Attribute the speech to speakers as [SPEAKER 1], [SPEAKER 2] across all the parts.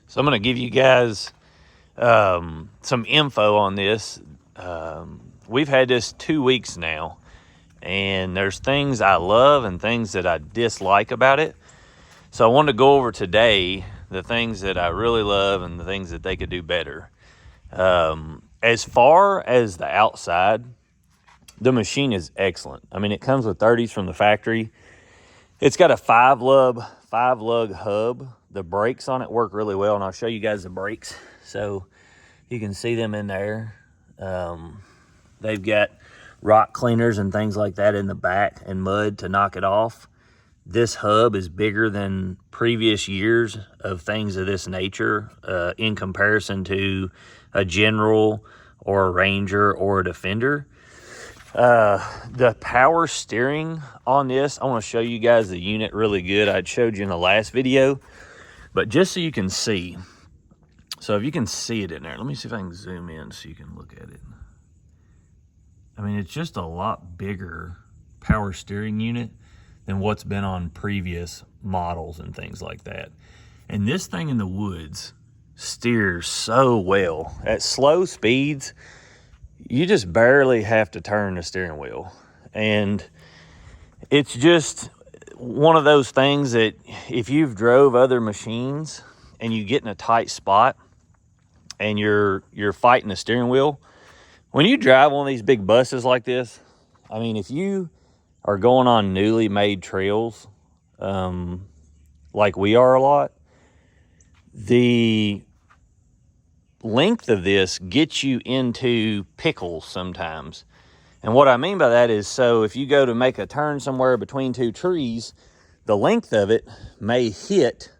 [SPEAKER 1] So I'm going to give you guys some info on this. We've had this 2 weeks now, and there's things I love and things that I dislike about it. So I wanted to go over today the things that I really love and the things that they could do better. As far as the outside, the machine is excellent. I mean, it comes with 30s from the factory. It's got a five lug hub. The brakes on it work really well, and I'll show you guys the brakes so you can see them in there. They've got rock cleaners and things like that in the back and mud to knock it off. This hub is bigger than previous years of things of this nature in comparison to a General or a Ranger or a Defender. The power steering on this, I want to show you guys the unit really good. I showed you in the last video, but just so you can see. So if you can see it in there, let me see if I can zoom in so you can look at it. I mean, it's just a lot bigger power steering unit than what's been on previous models and things like that. And this thing in the woods steers so well. At slow speeds, you just barely have to turn the steering wheel. And it's just one of those things that if you've drove other machines and you get in a tight spot and you're fighting the steering wheel, when you drive one of these big buses like this, I mean, if you are going on newly made trails, like we are a lot, the length of this gets you into pickles sometimes. And what I mean by that is, so if you go to make a turn somewhere between two trees, the length of it may hit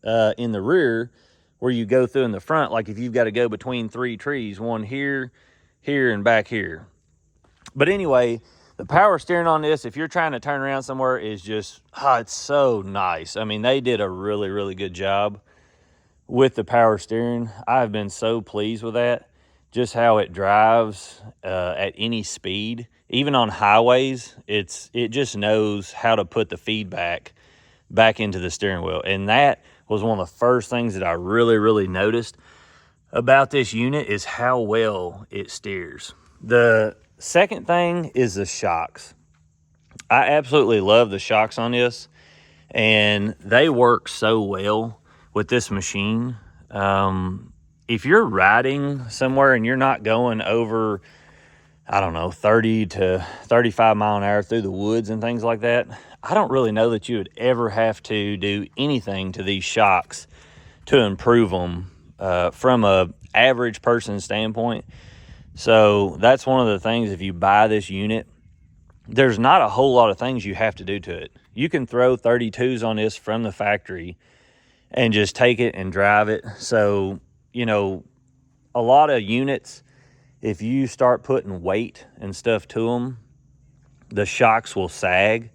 [SPEAKER 1] in the rear where you go through in the front, like if you've got to go between three trees, one here, here, and back here. But anyway, the power steering on this, if you're trying to turn around somewhere, is just, it's so nice. I mean, they did a really, really good job with the power steering. I've been so pleased with that, just how it drives at any speed. Even on highways, it just knows how to put the feedback back into the steering wheel. And that was one of the first things that I really, really noticed about this unit, is how well it steers. The second thing is the shocks. I absolutely love the shocks on this, and they work so well with this machine. If you're riding somewhere and you're not going over, I don't know, 30 to 35 mile an hour through the woods and things like that, I don't really know that you would ever have to do anything to these shocks to improve them from a average person standpoint. So that's one of the things, if you buy this unit, there's not a whole lot of things you have to do to it. You can throw 32s on this from the factory and just take it and drive it. So, you know, a lot of units, if you start putting weight and stuff to them, the shocks will sag.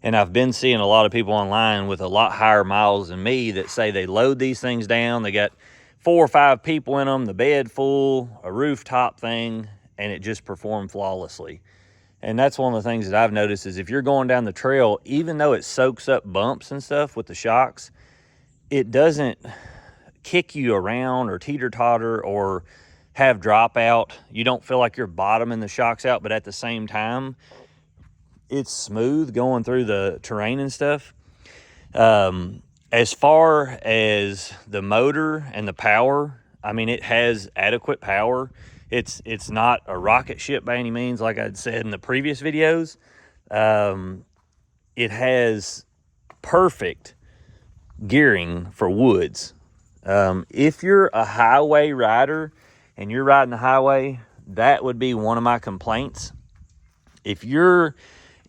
[SPEAKER 1] And I've been seeing a lot of people online with a lot higher miles than me that say they load these things down, they got 4 or 5 people in them, the bed full, a rooftop thing, and it just performed flawlessly. And that's one of the things that I've noticed is if you're going down the trail, even though it soaks up bumps and stuff with the shocks, it doesn't kick you around or teeter-totter or have dropout. You don't feel like you're bottoming the shocks out, but at the same time, it's smooth going through the terrain and stuff. As far as the motor and the power, I mean, it has adequate power. It's not a rocket ship by any means, like I'd said in the previous videos. It has perfect gearing for woods. If you're a highway rider and you're riding the highway, that would be one of my complaints. If you're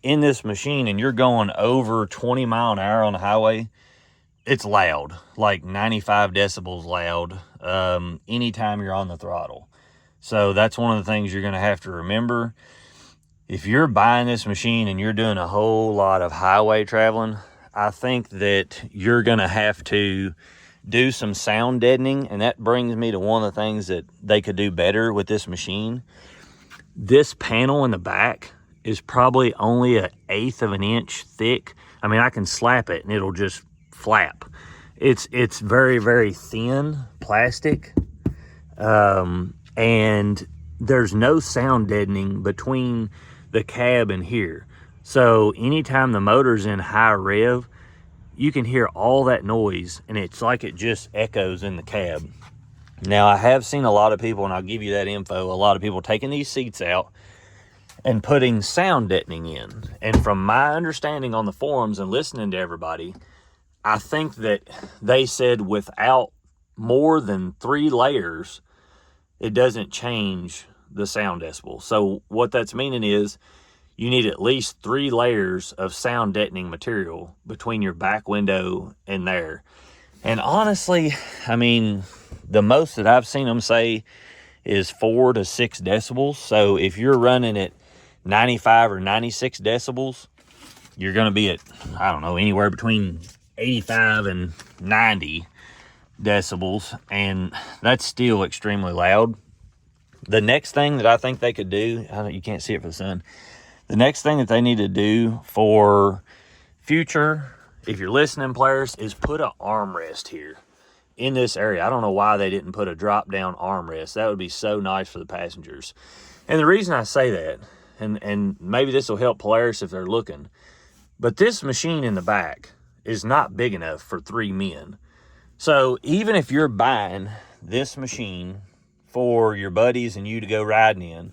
[SPEAKER 1] in this machine and you're going over 20 mile an hour on the highway, it's loud, like 95 decibels loud, anytime you're on the throttle. So that's one of the things you're going to have to remember. If you're buying this machine and you're doing a whole lot of highway traveling, I think that you're going to have to do some sound deadening. And that brings me to one of the things that they could do better with this machine. This panel in the back is probably only 1/8 of an inch thick. I mean, I can slap it and it'll just flap. It's very, very thin plastic, and there's no sound deadening between the cab and here. So anytime the motor's in high rev, you can hear all that noise, and it's like it just echoes in the cab. Now, I have seen a lot of people, and I'll give you that info, a lot of people taking these seats out and putting sound deadening in. And from my understanding on the forums and listening to everybody, I think that they said without more than 3 layers, it doesn't change the sound decibel. So what that's meaning is you need at least 3 layers of sound deadening material between your back window and there. And honestly, I mean, the most that I've seen them say is 4 to 6 decibels. So if you're running at 95 or 96 decibels, you're going to be at, I don't know, anywhere between 85 and 90 decibels. And that's still extremely loud. The next thing that I think they could do, you can't see it for the sun. The next thing that they need to do for future, if you're listening, Polaris, is put an armrest here in this area. I don't know why they didn't put a drop-down armrest. That would be so nice for the passengers. And the reason I say that, and maybe this will help Polaris if they're looking, but this machine in the back is not big enough for 3 men. So even if you're buying this machine for your buddies and you to go riding in,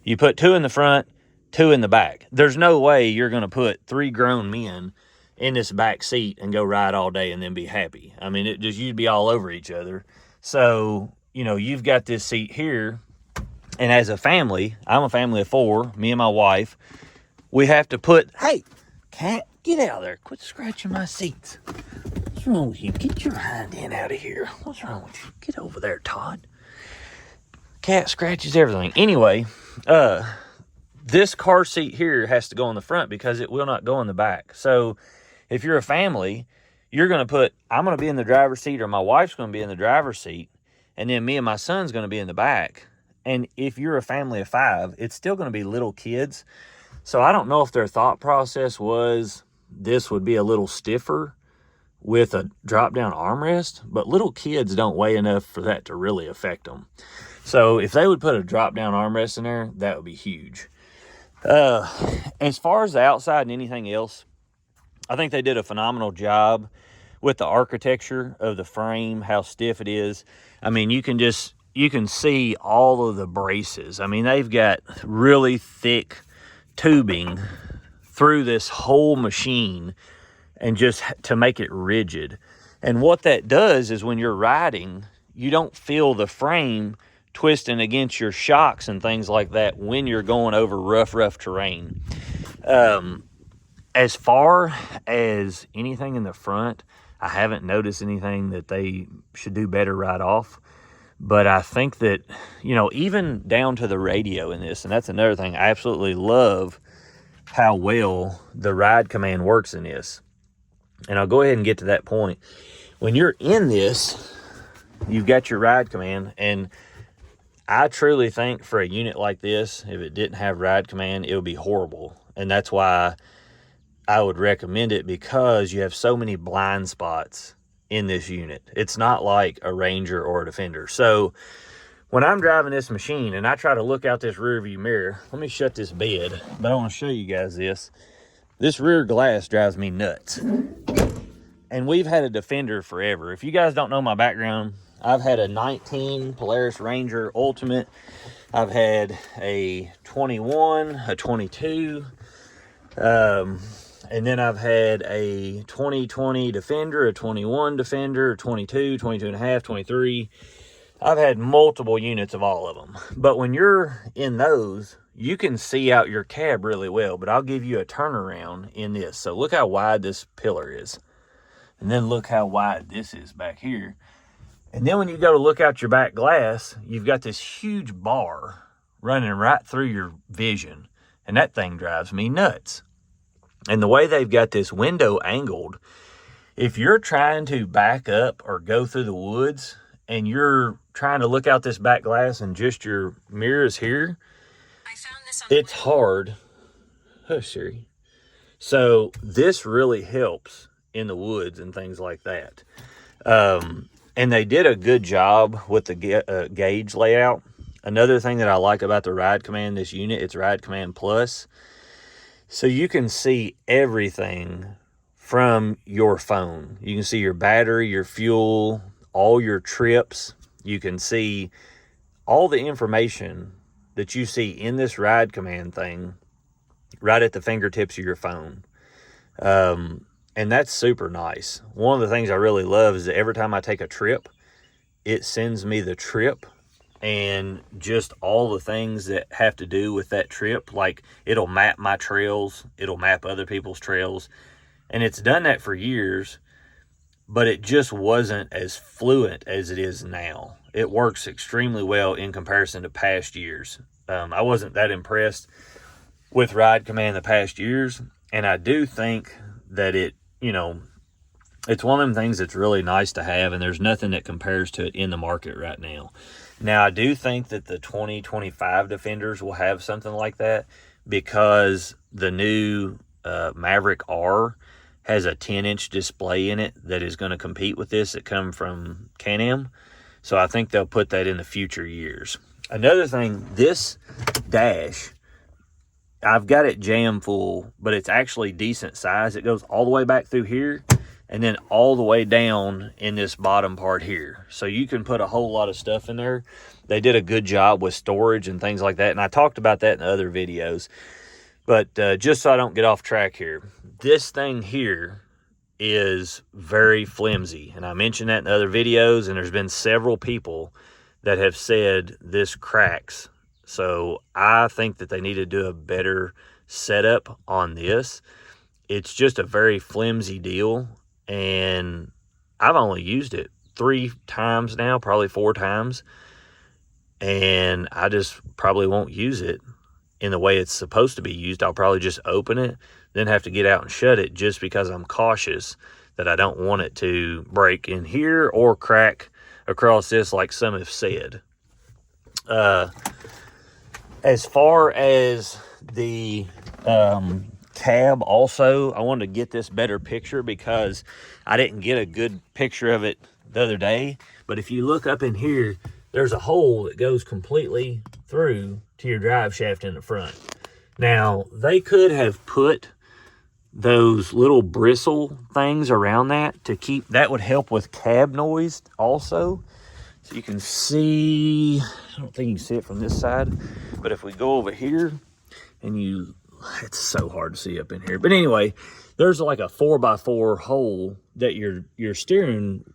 [SPEAKER 1] you put 2 in the front, 2 in the back. There's no way you're going to put 3 grown men in this back seat and go ride all day and then be happy. I mean, you'd be all over each other. So, you know, you've got this seat here, and as a family, I'm a family of 4, me and my wife, we have to put, hey, cat, get out of there. Quit scratching my seats. What's wrong with you? Get your hind end out of here. What's wrong with you? Get over there, Todd. Cat scratches everything. Anyway, this car seat here has to go in the front because it will not go in the back. So if you're a family, you're going to put, I'm going to be in the driver's seat, or my wife's going to be in the driver's seat, and then me and my son's going to be in the back. And if you're a family of 5, it's still going to be little kids. So I don't know if their thought process was this would be a little stiffer with a drop-down armrest, but little kids don't weigh enough for that to really affect them. So if they would put a drop-down armrest in there, that would be huge. As far as the outside and anything else, I think they did a phenomenal job with the architecture of the frame, how stiff it is. I mean, you can see all of the braces. I mean, they've got really thick tubing through this whole machine, and just to make it rigid. And what that does is when you're riding, you don't feel the frame twisting against your shocks and things like that when you're going over rough terrain. As far as anything in the front, I haven't noticed anything that they should do better right off. But I think that, you know, even down to the radio in this, and that's another thing, I absolutely love how well the ride command works in this. And I'll go ahead and get to that point. When you're in this, you've got your ride command, and I truly think for a unit like this, if it didn't have ride command, it would be horrible. And that's why I would recommend it, because you have so many blind spots in this unit. It's not like a Ranger or a Defender. So when I'm driving this machine and I try to look out this rear view mirror, let me shut this bed, but I want to show you guys this. This rear glass drives me nuts. And we've had a Defender forever. If you guys don't know my background, I've had a 19 Polaris Ranger Ultimate. I've had a 21, a 22, and then I've had a 2020 Defender, a 21 Defender, a 22, 22 and a half, 23. I've had multiple units of all of them. But when you're in those, you can see out your cab really well. But I'll give you a turnaround in this. So look how wide this pillar is. And then look how wide this is back here. And then when you go to look out your back glass, you've got this huge bar running right through your vision. And that thing drives me nuts. And the way they've got this window angled, if you're trying to back up or go through the woods and you're trying to look out this back glass and just your mirrors here, it's hard. Hush, Siri. So this really helps in the woods and things like that. And they did a good job with the gauge layout. Another thing that I like about the Ride Command, this unit, it's Ride Command Plus. So you can see everything from your phone. You can see your battery, your fuel, all your trips. You can see all the information that you see in this Ride Command thing right at the fingertips of your phone. And that's super nice. One of the things I really love is that every time I take a trip, it sends me the trip and just all the things that have to do with that trip. Like, it'll map my trails, it'll map other people's trails, and it's done that for years, but it just wasn't as fluent as it is now. It works extremely well in comparison to past years. I wasn't that impressed with Ride Command the past years, and I do think that it, it's one of them things that's really nice to have, and there's nothing that compares to it in the market right now. Now, I do think that the 2025 Defenders will have something like that, because the new Maverick R has a 10-inch display in it that is going to compete with this that come from Can-Am. So I think they'll put that in the future years. Another thing, this dash, I've got it jam full, but it's actually decent size. It goes all the way back through here and then all the way down in this bottom part here. So you can put a whole lot of stuff in there. They did a good job with storage and things like that, and I talked about that in other videos. But just so I don't get off track here, this thing here is very flimsy, and I mentioned that in other videos, and there's been several people that have said this cracks. So I think that they need to do a better setup on this. It's just a very flimsy deal, and I've only used it 3 times now, probably 4 times, and I just probably won't use it in the way it's supposed to be used. I'll probably just open it, then have to get out and shut it, just because I'm cautious that I don't want it to break in here or crack across this like some have said. As far as the cab also, I wanted to get this better picture because I didn't get a good picture of it the other day. But if you look up in here, there's a hole that goes completely through to your drive shaft in the front. Now, they could have put those little bristle things around that to keep, that would help with cab noise also. So you can see, I don't think you can see it from this side, but if we go over here and it's so hard to see up in here. But anyway, there's like a 4x4 hole that your steering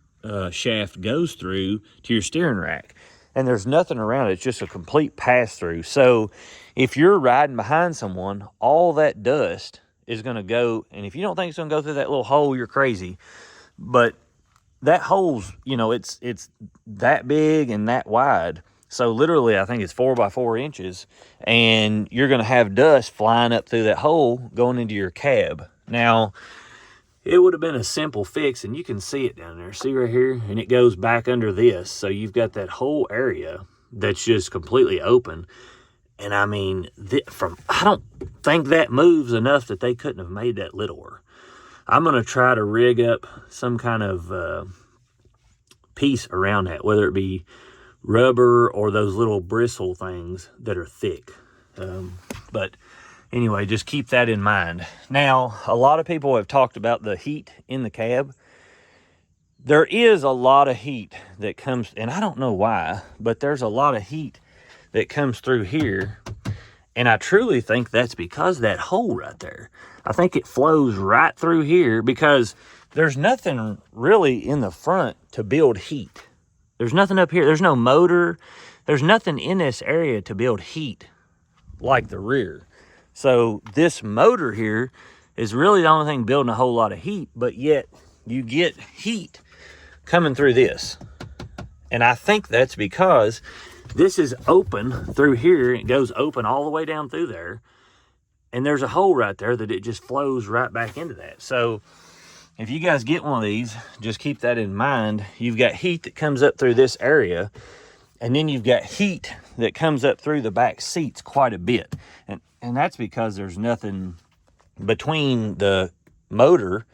[SPEAKER 1] shaft goes through to your steering rack. And there's nothing around it. It's just a complete pass-through. So if you're riding behind someone, all that dust is going to go, and if you don't think it's going to go through that little hole, you're crazy. But that hole's, it's that big and that wide. So literally, I think it's 4x4 inches, and you're going to have dust flying up through that hole going into your cab. Now, it would have been a simple fix, and you can see it down there. See right here? And it goes back under this. So you've got that whole area that's just completely open. And I mean, I don't think that moves enough that they couldn't have made that littler. I'm going to try to rig up some kind of piece around that, whether it be rubber or those little bristle things that are thick. But anyway, just keep that in mind. Now, a lot of people have talked about the heat in the cab. There is a lot of heat that comes, and I don't know why, but there's a lot of heat that comes through here. And I truly think that's because that hole right there. I think it flows right through here because there's nothing really in the front to build heat. There's nothing up here. There's no motor. There's nothing in this area to build heat like the rear. So this motor here is really the only thing building a whole lot of heat, but yet you get heat coming through this. And I think that's because this is open through here. It goes open all the way down through there. And there's a hole right there that it just flows right back into that. So if you guys get one of these, just keep that in mind. You've got heat that comes up through this area, and then you've got heat that comes up through the back seats quite a bit. And that's because there's nothing between the motor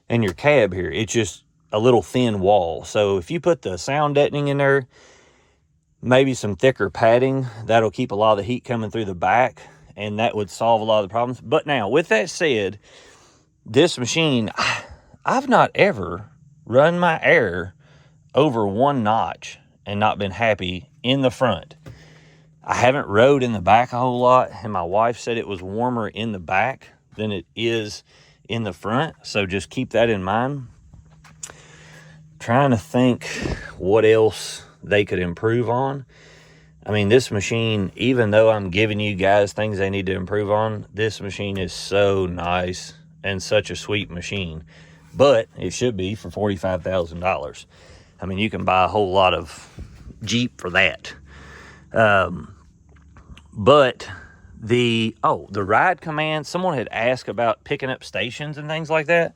[SPEAKER 1] and your cab here. It's just a little thin wall. So if you put the sound deadening in there, maybe some thicker padding, that'll keep a lot of the heat coming through the back, and that would solve a lot of the problems. But now, with that said, this machine, I've not ever run my air over 1 notch and not been happy in the front. I haven't rode in the back a whole lot, and my wife said it was warmer in the back than it is in the front, so just keep that in mind. Trying to think what else they could improve on. I mean, this machine, even though I'm giving you guys things they need to improve on, this machine is so nice and such a sweet machine. But it should be for $45,000. I mean, you can buy a whole lot of Jeep for that. But the ride command, someone had asked about picking up stations and things like that.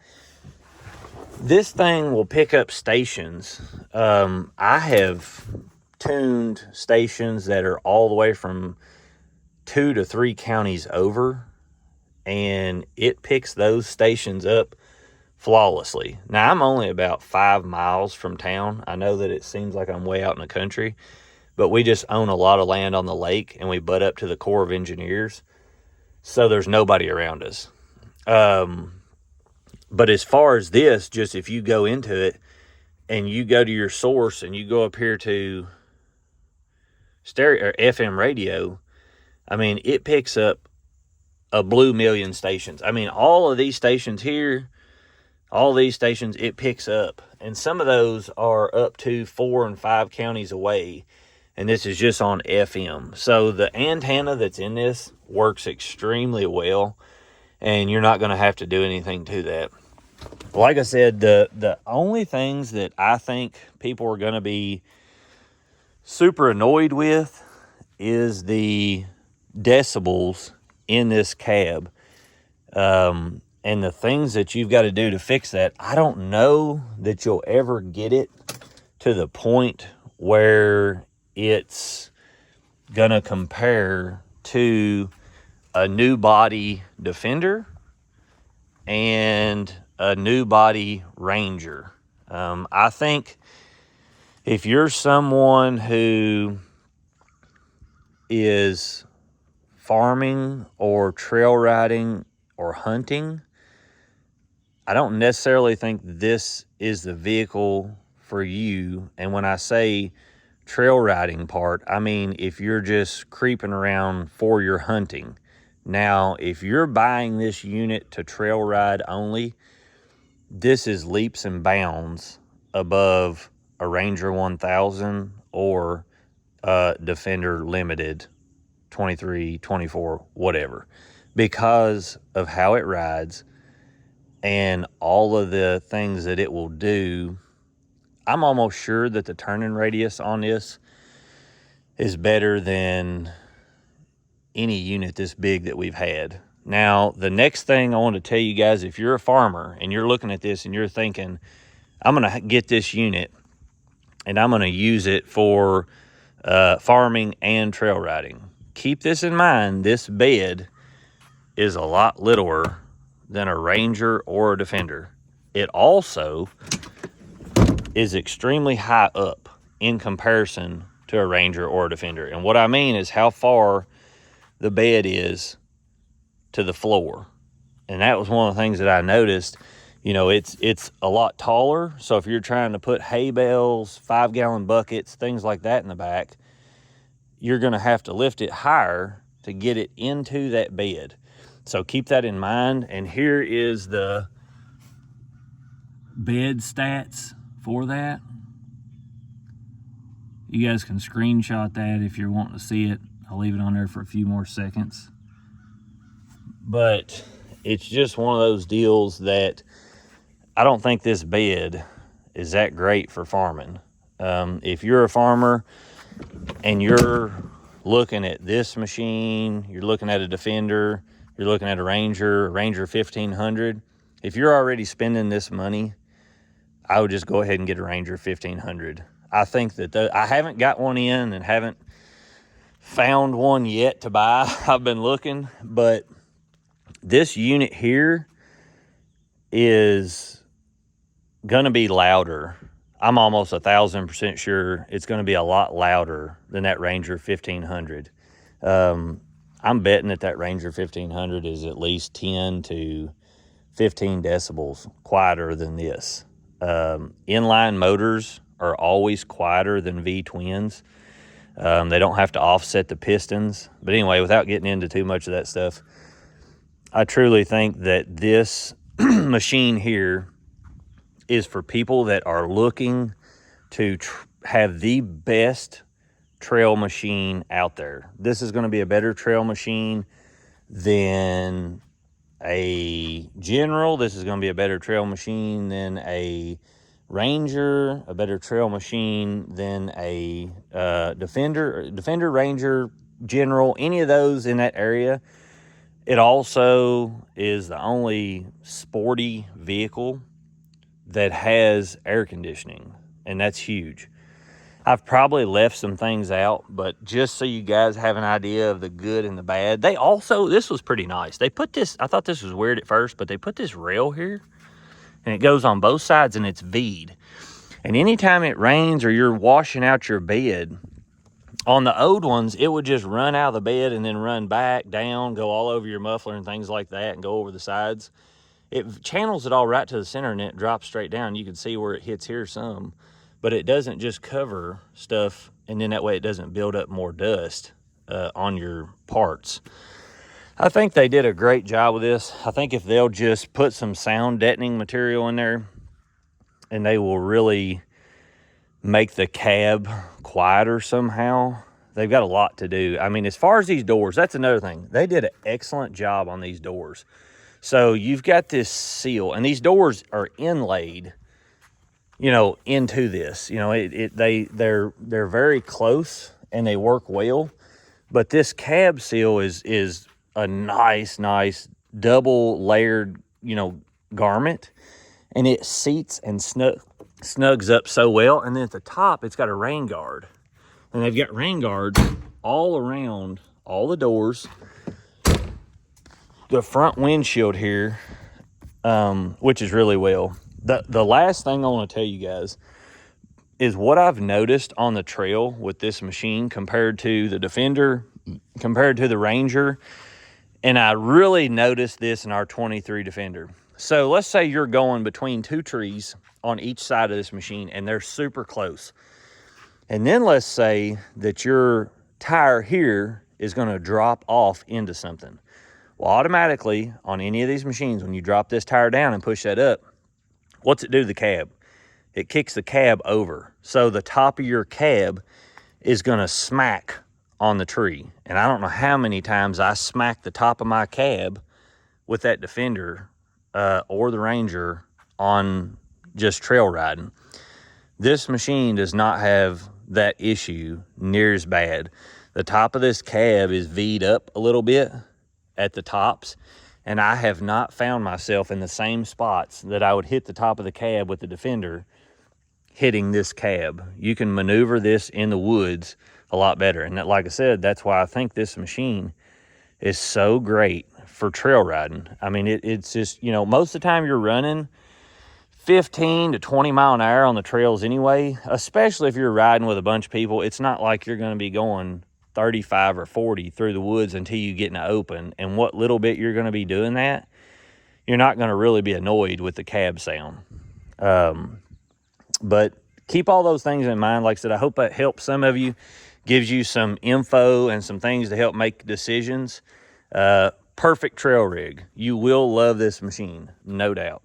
[SPEAKER 1] This thing will pick up stations. I have tuned stations that are all the way from 2 to 3 counties over, and it picks those stations up flawlessly. Now, I'm only about 5 miles from town. I know that it seems like I'm way out in the country, but we just own a lot of land on the lake, and we butt up to the Corps of Engineers, so there's nobody around us. But as far as this, just if you go into it and you go to your source and you go up here to stereo or FM radio, I mean, it picks up a blue million stations. I mean, all of these stations here, all these stations, it picks up. And some of those are up to 4 and 5 counties away. And this is just on FM. So the antenna that's in this works extremely well, and you're not going to have to do anything to that. Like I said, the only things that I think people are going to be super annoyed with is the decibels in this cab. And the things that you've got to do to fix that, I don't know that you'll ever get it to the point where it's going to compare to a new body Defender and a new body Ranger. I think if you're someone who is farming or trail riding or hunting, I don't necessarily think this is the vehicle for you. And when I say trail riding part, I mean if you're just creeping around for your hunting. Now, if you're buying this unit to trail ride only, this is leaps and bounds above a Ranger 1000 or a Defender Limited 23, 24, whatever, because of how it rides and all of the things that it will do. I'm almost sure that the turning radius on this is better than any unit this big that we've had. Now, the next thing I want to tell you guys, if you're a farmer and you're looking at this and you're thinking, I'm going to get this unit and I'm going to use it for farming and trail riding, keep this in mind. This bed is a lot littler than a Ranger or a Defender. It also is extremely high up in comparison to a Ranger or a Defender. And what I mean is how far the bed is to the floor. And that was one of the things that I noticed. You know, it's a lot taller. So if you're trying to put hay bales, 5-gallon buckets, things like that in the back, you're going to have to lift it higher to get it into that bed. So keep that in mind. And here is the bed stats for that. You guys can screenshot that if you're wanting to see it. I'll leave it on there for a few more seconds. But it's just one of those deals that I don't think this bed is that great for farming. If you're a farmer and you're looking at this machine, you're looking at a Defender, you're looking at a Ranger 1500, if you're already spending this money, I would just go ahead and get a Ranger 1500. I think that I haven't got one in and haven't found one yet to buy. I've been looking, but this unit here is going to be louder. I'm almost 1,000% sure it's going to be a lot louder than that Ranger 1500. I'm betting that Ranger 1500 is at least 10 to 15 decibels quieter than this. Inline motors are always quieter than V-twins. They don't have to offset the pistons. But anyway, without getting into too much of that stuff, I truly think that this machine here is for people that are looking to have the best trail machine out there. This is going to be a better trail machine than a General. This is going to be a better trail machine than a Ranger, a better trail machine than a Defender, Ranger, General, any of those in that area. It also is the only sporty vehicle that has air conditioning, and that's huge. I've probably left some things out, but just so you guys have an idea of the good and the bad. They also, this was pretty nice. They put this, I thought this was weird at first, but they put this rail here, and it goes on both sides, and it's V'd. And anytime it rains or you're washing out your bed, on the old ones, it would just run out of the bed and then run back, down, go all over your muffler and things like that, and go over the sides. It channels it all right to the center, and it drops straight down. You can see where it hits here some, but it doesn't just cover stuff, and then that way it doesn't build up more dust on your parts. I think they did a great job with this. I think if they'll just put some sound deadening material in there, and they will really make the cab quieter somehow. They've got a lot to do. I mean, as far as these doors, that's another thing. They did an excellent job on these doors. So you've got this seal, and these doors are inlaid, you know, into this. You know, they're very close and they work well. But this cab seal is a nice double layered, you know, garment, and it seats and snugs up so well. And then at the top, it's got a rain guard, and they've got rain guards all around all the doors, the front windshield here, which is really well. The last thing I want to tell you guys is what I've noticed on the trail with this machine compared to the Defender, compared to the Ranger. And I really noticed this in our 23 Defender. So let's say you're going between two trees on each side of this machine, and they're super close. And then let's say that your tire here is going to drop off into something. Well, automatically on any of these machines, when you drop this tire down and push that up, what's it do to the cab? It kicks the cab over. So the top of your cab is going to smack on the tree. And I don't know how many times I smacked the top of my cab with that Defender or the Ranger on just trail riding. This machine does not have that issue near as bad. The top of this cab is V'd up a little bit at the tops, and I have not found myself in the same spots that I would hit the top of the cab with the Defender hitting this cab. You can maneuver this in the woods a lot better. And that, like I said, that's why I think this machine is so great for trail riding. I mean, it's just, you know, most of the time you're running 15 to 20 mile an hour on the trails anyway, especially if you're riding with a bunch of people. It's not like you're going to be going 35 or 40 through the woods until you get in the open. And what little bit you're going to be doing that, you're not going to really be annoyed with the cab sound. But keep all those things in mind. Like I said, I hope that helps some of you, gives you some info and some things to help make decisions. Perfect trail rig. You will love this machine, no doubt.